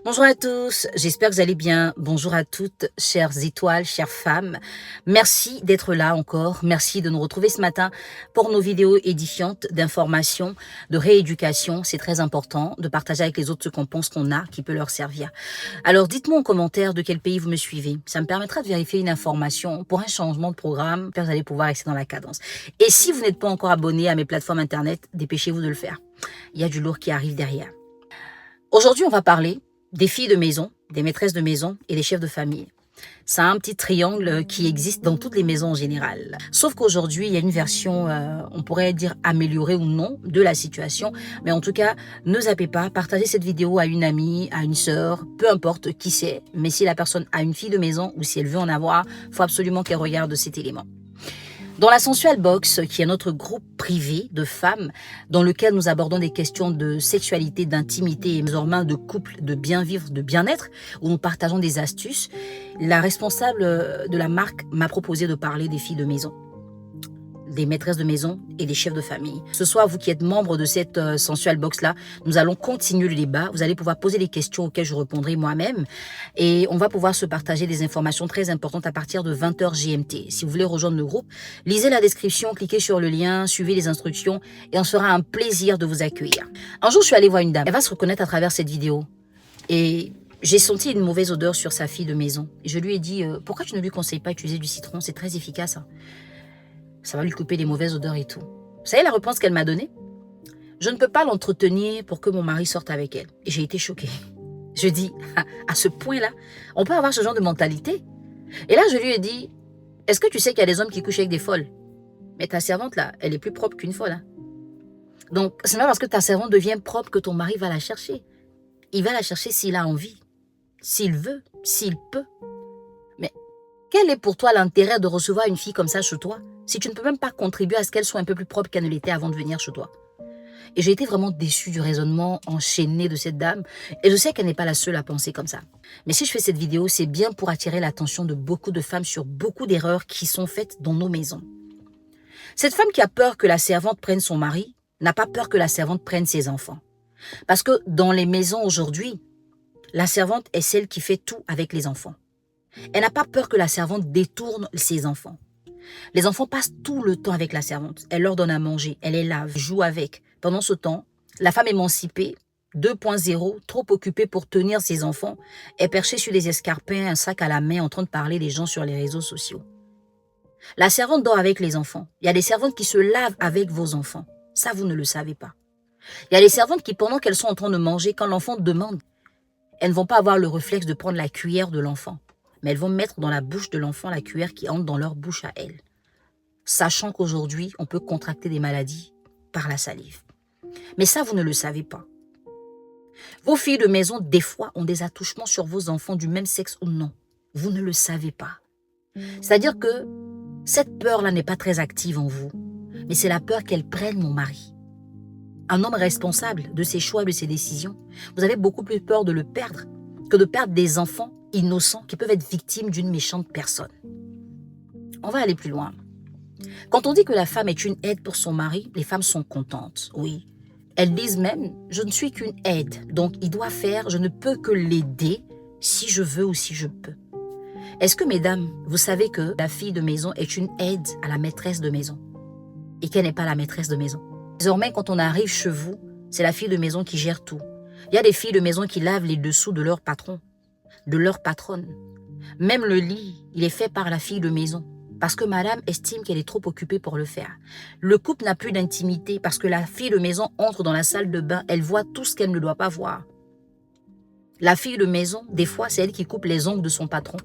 Bonjour à tous, j'espère que vous allez bien. Bonjour à toutes, chères étoiles, chères femmes. Merci d'être là encore. Merci de nous retrouver ce matin pour nos vidéos édifiantes d'information, de rééducation. C'est très important de partager avec les autres ce qu'on pense qu'on a, qui peut leur servir. Alors dites-moi en commentaire de quel pays vous me suivez. Ça me permettra de vérifier une information pour un changement de programme. Vous allez pouvoir rester dans la cadence. Et si vous n'êtes pas encore abonné à mes plateformes internet, dépêchez-vous de le faire. Il y a du lourd qui arrive derrière. Aujourd'hui, on va parler des filles de maison, des maîtresses de maison et des chefs de famille. C'est un petit triangle qui existe dans toutes les maisons en général. Sauf qu'aujourd'hui, il y a une version, on pourrait dire améliorée ou non, de la situation. Mais en tout cas, ne zappez pas, partagez cette vidéo à une amie, à une sœur, peu importe qui c'est. Mais si la personne a une fille de maison ou si elle veut en avoir, il faut absolument qu'elle regarde cet élément. Dans la Sensual Box, qui est notre groupe privé de femmes, dans lequel nous abordons des questions de sexualité, d'intimité et désormais de couple, de bien vivre, de bien-être, où nous partageons des astuces, la responsable de la marque m'a proposé de parler des filles de maison, des maîtresses de maison et des chefs de famille. Ce soir, vous qui êtes membre de cette Sensual Box-là, nous allons continuer le débat. Vous allez pouvoir poser des questions auxquelles je répondrai moi-même. Et on va pouvoir se partager des informations très importantes à partir de 20h GMT. Si vous voulez rejoindre le groupe, lisez la description, cliquez sur le lien, suivez les instructions et on sera un plaisir de vous accueillir. Un jour, je suis allée voir une dame. Elle va se reconnaître à travers cette vidéo. Et j'ai senti une mauvaise odeur sur sa fille de maison. Et je lui ai dit, pourquoi tu ne lui conseilles pas d'utiliser du citron? C'est très efficace, hein. Ça va lui couper les mauvaises odeurs et tout. Vous savez la réponse qu'elle m'a donnée? Je ne peux pas l'entretenir pour que mon mari sorte avec elle. Et j'ai été choquée. Je dis, à ce point-là, on peut avoir ce genre de mentalité? Et là, je lui ai dit, est-ce que tu sais qu'il y a des hommes qui couchent avec des folles? Mais ta servante, là, elle est plus propre qu'une folle. Hein. Donc, c'est pas parce que ta servante devient propre que ton mari va la chercher. Il va la chercher s'il a envie, s'il veut, s'il peut. Mais quel est pour toi l'intérêt de recevoir une fille comme ça chez toi, si tu ne peux même pas contribuer à ce qu'elle soit un peu plus propre qu'elle ne l'était avant de venir chez toi? Et j'ai été vraiment déçue du raisonnement enchaîné de cette dame. Et je sais qu'elle n'est pas la seule à penser comme ça. Mais si je fais cette vidéo, c'est bien pour attirer l'attention de beaucoup de femmes sur beaucoup d'erreurs qui sont faites dans nos maisons. Cette femme qui a peur que la servante prenne son mari n'a pas peur que la servante prenne ses enfants. Parce que dans les maisons aujourd'hui, la servante est celle qui fait tout avec les enfants. Elle n'a pas peur que la servante détourne ses enfants. Les enfants passent tout le temps avec la servante. Elle leur donne à manger, elle les lave, joue avec. Pendant ce temps, la femme émancipée, 2.0, trop occupée pour tenir ses enfants, est perchée sur des escarpins, un sac à la main, en train de parler des gens sur les réseaux sociaux. La servante dort avec les enfants. Il y a des servantes qui se lavent avec vos enfants. Ça, vous ne le savez pas. Il y a des servantes qui, pendant qu'elles sont en train de manger, quand l'enfant demande, elles ne vont pas avoir le réflexe de prendre la cuillère de l'enfant, mais elles vont mettre dans la bouche de l'enfant la cuillère qui entre dans leur bouche à elles. Sachant qu'aujourd'hui, on peut contracter des maladies par la salive. Mais ça, vous ne le savez pas. Vos filles de maison, des fois, ont des attouchements sur vos enfants du même sexe ou non. Vous ne le savez pas. C'est-à-dire que cette peur-là n'est pas très active en vous, mais c'est la peur qu'elle prenne mon mari. Un homme responsable de ses choix et de ses décisions, vous avez beaucoup plus peur de le perdre que de perdre des enfants innocents qui peuvent être victimes d'une méchante personne. On va aller plus loin. Quand on dit que la femme est une aide pour son mari, les femmes sont contentes, oui. Elles disent même, je ne suis qu'une aide, donc il doit faire, je ne peux que l'aider si je veux ou si je peux. Est-ce que, mesdames, vous savez que la fille de maison est une aide à la maîtresse de maison et qu'elle n'est pas la maîtresse de maison? Désormais, quand on arrive chez vous, c'est la fille de maison qui gère tout. Il y a des filles de maison qui lavent les dessous de leur patron, de leur patronne. Même le lit, il est fait par la fille de maison. Parce que madame estime qu'elle est trop occupée pour le faire. Le couple n'a plus d'intimité parce que la fille de maison entre dans la salle de bain, elle voit tout ce qu'elle ne doit pas voir. La fille de maison, des fois, c'est elle qui coupe les ongles de son patron.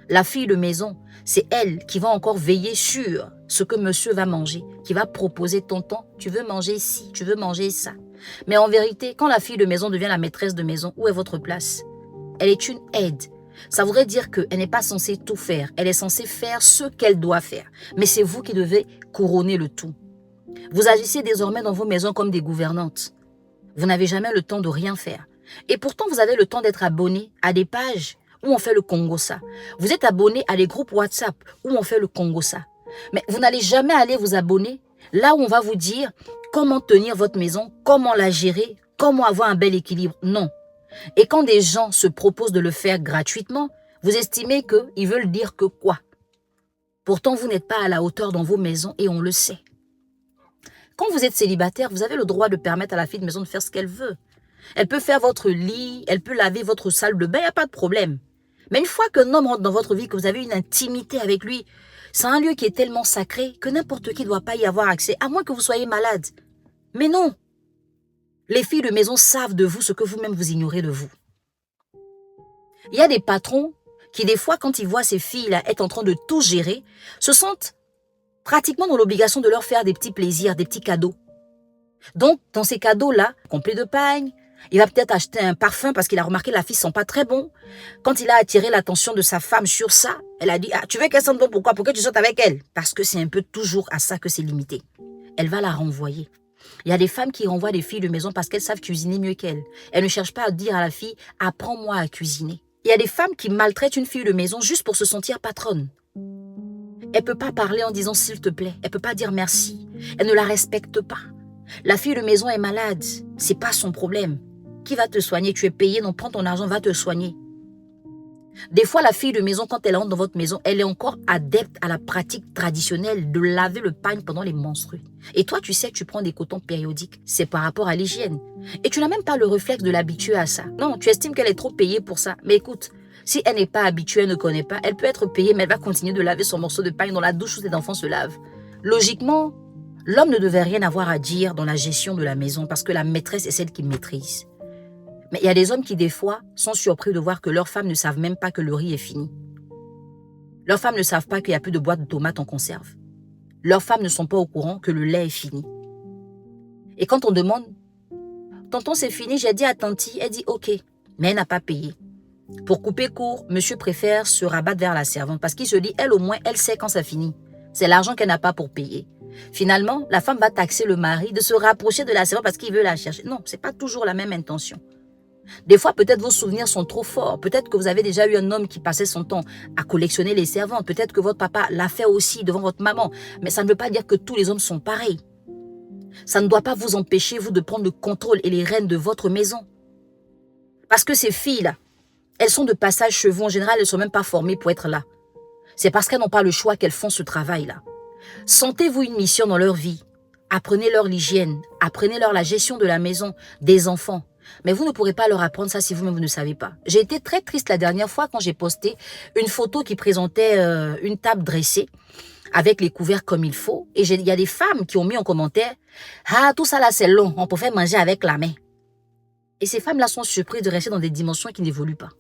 La fille de maison, c'est elle qui va encore veiller sur ce que monsieur va manger, qui va proposer tonton, tu veux manger ci, tu veux manger ça. Mais en vérité, quand la fille de maison devient la maîtresse de maison, où est votre place? Elle est une aide. Ça voudrait dire qu'elle n'est pas censée tout faire. Elle est censée faire ce qu'elle doit faire. Mais c'est vous qui devez couronner le tout. Vous agissez désormais dans vos maisons comme des gouvernantes. Vous n'avez jamais le temps de rien faire. Et pourtant, vous avez le temps d'être abonné à des pages où on fait le Congossa. Vous êtes abonné à des groupes WhatsApp où on fait le Congossa. Mais vous n'allez jamais aller vous abonner là où on va vous dire comment tenir votre maison, comment la gérer, comment avoir un bel équilibre. Non. Et quand des gens se proposent de le faire gratuitement, vous estimez qu'ils veulent dire que quoi? Pourtant, vous n'êtes pas à la hauteur dans vos maisons et on le sait. Quand vous êtes célibataire, vous avez le droit de permettre à la fille de maison de faire ce qu'elle veut. Elle peut faire votre lit, elle peut laver votre salle de bain, il n'y a pas de problème. Mais une fois qu'un homme rentre dans votre vie, que vous avez une intimité avec lui, c'est un lieu qui est tellement sacré que n'importe qui ne doit pas y avoir accès, à moins que vous soyez malade. Mais non! Les filles de maison savent de vous ce que vous-même vous ignorez de vous. Il y a des patrons qui, des fois, quand ils voient ces filles-là être en train de tout gérer, se sentent pratiquement dans l'obligation de leur faire des petits plaisirs, des petits cadeaux. Donc, dans ces cadeaux-là, complet de pagne, il va peut-être acheter un parfum parce qu'il a remarqué que la fille ne sent pas très bon. Quand il a attiré l'attention de sa femme sur ça, elle a dit « Ah, tu veux qu'elle sente bon, pourquoi? Pourquoi tu sortes avec elle ?» Parce que c'est un peu toujours à ça que c'est limité. Elle va la renvoyer. Il y a des femmes qui renvoient des filles de maison parce qu'elles savent cuisiner mieux qu'elles. Elles ne cherchent pas à dire à la fille « Apprends-moi à cuisiner ». Il y a des femmes qui maltraitent une fille de maison juste pour se sentir patronne. Elle ne peut pas parler en disant « s'il te plaît ». Elle ne peut pas dire merci. Elle ne la respecte pas. La fille de maison est malade. Ce n'est pas son problème. Qui va te soigner? Tu es payé, non, prends ton argent, va te soigner. Des fois, la fille de maison, quand elle entre dans votre maison, elle est encore adepte à la pratique traditionnelle de laver le pagne pendant les menstrues. Et toi, tu sais que tu prends des cotons périodiques. C'est par rapport à l'hygiène. Et tu n'as même pas le réflexe de l'habituer à ça. Non, tu estimes qu'elle est trop payée pour ça. Mais écoute, si elle n'est pas habituée, elle ne connaît pas, elle peut être payée, mais elle va continuer de laver son morceau de pagne dans la douche où ses enfants se lavent. Logiquement, l'homme ne devait rien avoir à dire dans la gestion de la maison parce que la maîtresse est celle qui maîtrise. Mais il y a des hommes qui, des fois, sont surpris de voir que leurs femmes ne savent même pas que le riz est fini. Leurs femmes ne savent pas qu'il n'y a plus de boîte de tomates en conserve. Leurs femmes ne sont pas au courant que le lait est fini. Et quand on demande, « Tonton, c'est fini », j'ai dit à Tanti, elle dit « Ok », mais elle n'a pas payé. Pour couper court, monsieur préfère se rabattre vers la servante parce qu'il se dit, elle au moins, elle sait quand ça finit. C'est l'argent qu'elle n'a pas pour payer. Finalement, la femme va taxer le mari de se rapprocher de la servante parce qu'il veut la chercher. Non, ce n'est pas toujours la même intention. Des fois, peut-être vos souvenirs sont trop forts. Peut-être que vous avez déjà eu un homme qui passait son temps à collectionner les servantes. Peut-être que votre papa l'a fait aussi devant votre maman. Mais ça ne veut pas dire que tous les hommes sont pareils. Ça ne doit pas vous empêcher, vous, de prendre le contrôle et les rênes de votre maison. Parce que ces filles-là, elles sont de passage chez vous. En général, elles ne sont même pas formées pour être là. C'est parce qu'elles n'ont pas le choix qu'elles font ce travail-là. Sentez-vous une mission dans leur vie. Apprenez-leur l'hygiène. Apprenez-leur la gestion de la maison, des enfants. Mais vous ne pourrez pas leur apprendre ça si vous-même vous ne savez pas. J'ai été très triste la dernière fois quand j'ai posté une photo qui présentait une table dressée avec les couverts comme il faut. Et il y a des femmes qui ont mis en commentaire « Ah, tout ça là c'est long, on peut faire manger avec la main. » Et ces femmes-là sont surprises de rester dans des dimensions qui n'évoluent pas.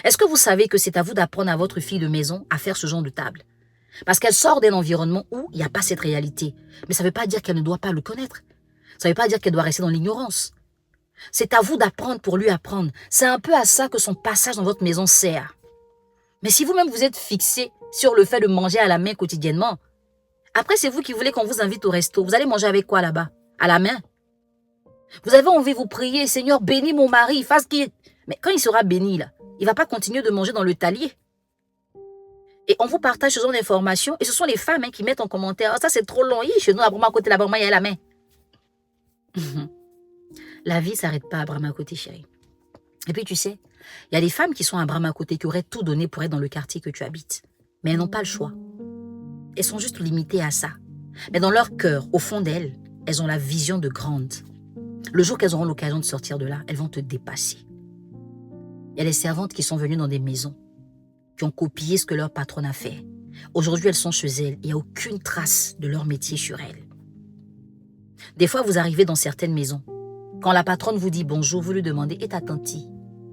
Est-ce que vous savez que c'est à vous d'apprendre à votre fille de maison à faire ce genre de table? Parce qu'elle sort d'un environnement où il n'y a pas cette réalité. Mais ça ne veut pas dire qu'elle ne doit pas le connaître. Ça ne veut pas dire qu'elle doit rester dans l'ignorance. C'est à vous d'apprendre pour lui apprendre. C'est un peu à ça que son passage dans votre maison sert. Mais si vous-même vous êtes fixé sur le fait de manger à la main quotidiennement, après c'est vous qui voulez qu'on vous invite au resto. Vous allez manger avec quoi là-bas? À la main? Vous avez envie de vous prier, Seigneur, bénis mon mari, fasse qu'il... Mais quand il sera béni, là, il ne va pas continuer de manger dans le talier. Et on vous partage ce genre d'informations. Et ce sont les femmes qui mettent en commentaire, oh, ça c'est trop long, chez nous, à Brahma côté là-bas, il y a la main. La vie ne s'arrête pas à Brahma côté, chérie. Et puis tu sais, il y a des femmes qui sont à Brahma côté qui auraient tout donné pour être dans le quartier que tu habites. Mais elles n'ont pas le choix. Elles sont juste limitées à ça. Mais dans leur cœur, au fond d'elles, elles ont la vision de grande. Le jour qu'elles auront l'occasion de sortir de là, elles vont te dépasser. Il y a des servantes qui sont venues dans des maisons, qui ont copié ce que leur patronne a fait. Aujourd'hui, elles sont chez elles. Il n'y a aucune trace de leur métier sur elles. Des fois, vous arrivez dans certaines maisons. Quand la patronne vous dit bonjour, vous lui demandez « Et ta tantie ?»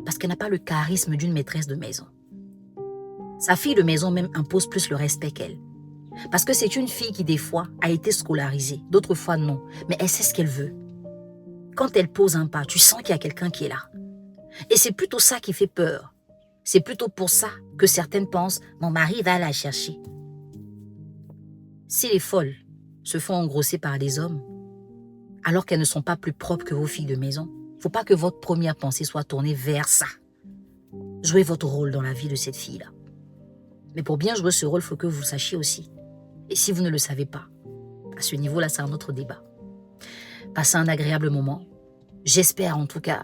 Parce qu'elle n'a pas le charisme d'une maîtresse de maison. Sa fille de maison même impose plus le respect qu'elle. Parce que c'est une fille qui, des fois, a été scolarisée. D'autres fois, non. Mais elle sait ce qu'elle veut. Quand elle pose un pas, tu sens qu'il y a quelqu'un qui est là. Et c'est plutôt ça qui fait peur. C'est plutôt pour ça que certaines pensent « Mon mari va la chercher ». Si les folles se font engrosser par des hommes, alors qu'elles ne sont pas plus propres que vos filles de maison, il ne faut pas que votre première pensée soit tournée vers ça. Jouez votre rôle dans la vie de cette fille-là. Mais pour bien jouer ce rôle, il faut que vous sachiez aussi. Et si vous ne le savez pas, à ce niveau-là, c'est un autre débat. Passez un agréable moment. J'espère en tout cas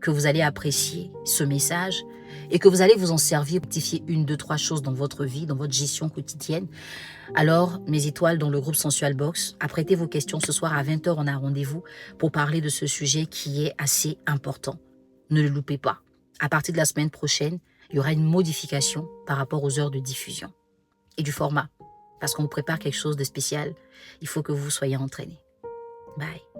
que vous allez apprécier ce message et que vous allez vous en servir pour rectifier 1, 2, 3 choses dans votre vie, dans votre gestion quotidienne. Alors, mes étoiles dans le groupe Sensual Box, apprêtez vos questions ce soir à 20 h, on a un rendez-vous pour parler de ce sujet qui est assez important. Ne le loupez pas. À partir de la semaine prochaine, il y aura une modification par rapport aux heures de diffusion et du format. Parce qu'on vous prépare quelque chose de spécial, il faut que vous soyez entraînés. Bye.